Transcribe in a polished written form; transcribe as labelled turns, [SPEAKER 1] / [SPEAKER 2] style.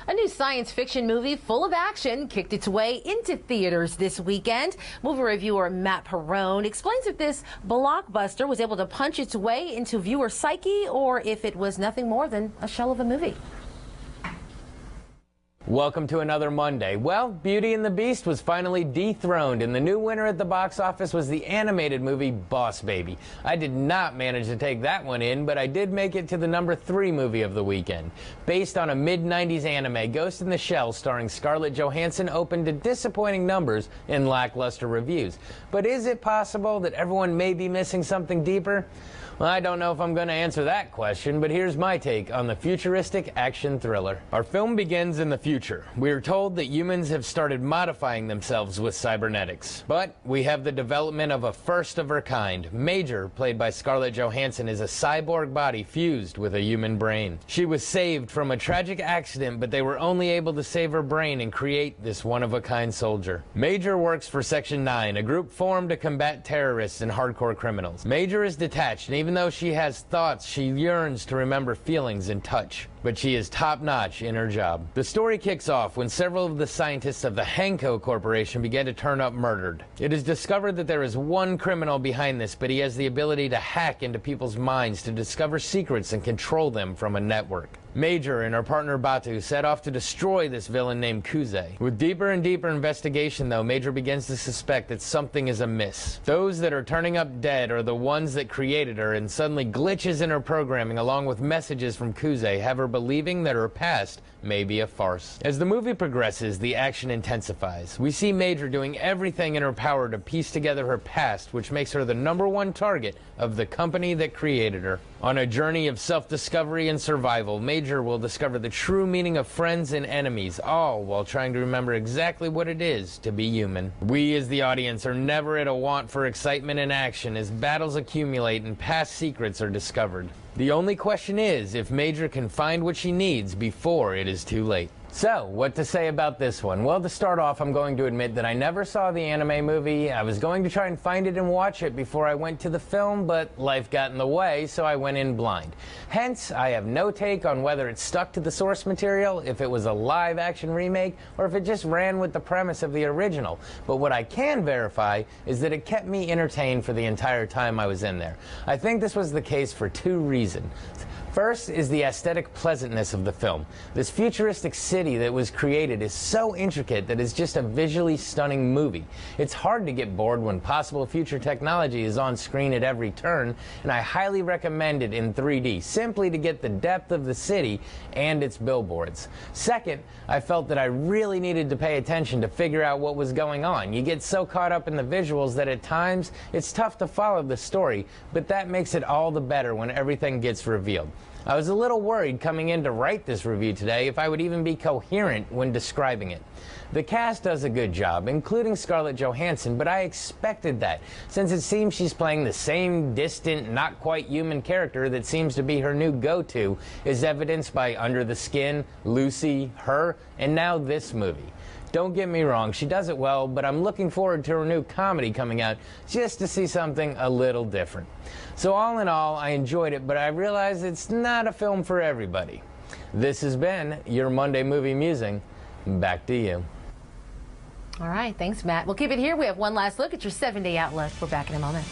[SPEAKER 1] A new science fiction movie full of action kicked its way into theaters this weekend. Movie reviewer Matt Perrone explains if this blockbuster was able to punch its way into viewer psyche or if it was nothing more than a shell of a movie.
[SPEAKER 2] Welcome to another Monday. Well, Beauty and the Beast was finally dethroned, and the new winner at the box office was the animated movie Boss Baby. I did not manage to take that one in, but I did make it to the #3 movie of the weekend. Based on a mid-90s anime, Ghost in the Shell starring Scarlett Johansson opened to disappointing numbers and lackluster reviews. But is it possible that everyone may be missing something deeper? Well, I don't know if I'm going to answer that question, but here's my take on the futuristic action thriller. Our film begins in the future. We are told that humans have started modifying themselves with cybernetics. But we have the development of a first of her kind. Major, played by Scarlett Johansson, is a cyborg body fused with a human brain. She was saved from a tragic accident, but they were only able to save her brain and create this one-of-a-kind soldier. Major works for Section 9, a group formed to combat terrorists and hardcore criminals. Major is detached, and even though she has thoughts, she yearns to remember feelings and touch. But she is top-notch in her job. The story kicks off when several of the scientists of the Hanko Corporation begin to turn up murdered. It is discovered that there is one criminal behind this, but he has the ability to hack into people's minds to discover secrets and control them from a network. Major and her partner Batu set off to destroy this villain named Kuze. With deeper and deeper investigation, though, Major begins to suspect that something is amiss. Those that are turning up dead are the ones that created her, and suddenly glitches in her programming along with messages from Kuze have her believing that her past may be a farce. As the movie progresses, the action intensifies. We see Major doing everything in her power to piece together her past, which makes her the #1 target of the company that created her. On a journey of self-discovery and survival, Major will discover the true meaning of friends and enemies, all while trying to remember exactly what it is to be human. We as the audience are never at a want for excitement and action as battles accumulate and past secrets are discovered. The only question is if Major can find what she needs before it is too late. So, what to say about this one? Well, to start off, I'm going to admit that I never saw the anime movie. I was going to try and find it and watch it before I went to the film, but life got in the way, so I went in blind. Hence, I have no take on whether it stuck to the source material, if it was a live-action remake, or if it just ran with the premise of the original. But what I can verify is that it kept me entertained for the entire time I was in there. I think this was the case for 2 reasons. First is the aesthetic pleasantness of the film. This futuristic city that was created is so intricate that it's just a visually stunning movie. It's hard to get bored when possible future technology is on screen at every turn, and I highly recommend it in 3D, simply to get the depth of the city and its billboards. Second, I felt that I really needed to pay attention to figure out what was going on. You get so caught up in the visuals that at times it's tough to follow the story, but that makes it all the better when everything gets revealed. I was a little worried coming in to write this review today if I would even be coherent when describing it. The cast does a good job, including Scarlett Johansson, but I expected that, since it seems she's playing the same distant, not quite human character that seems to be her new go-to, as evidenced by Under the Skin, Lucy, Her, and now this movie. Don't get me wrong, she does it well, but I'm looking forward to her new comedy coming out just to see something a little different. So all in all, I enjoyed it, but I realize it's not a film for everybody. This has been your Monday Movie Musing. Back to you.
[SPEAKER 1] All right, thanks, Matt. We'll keep it here. We have one last look at your 7-day outlook. We're back in a moment.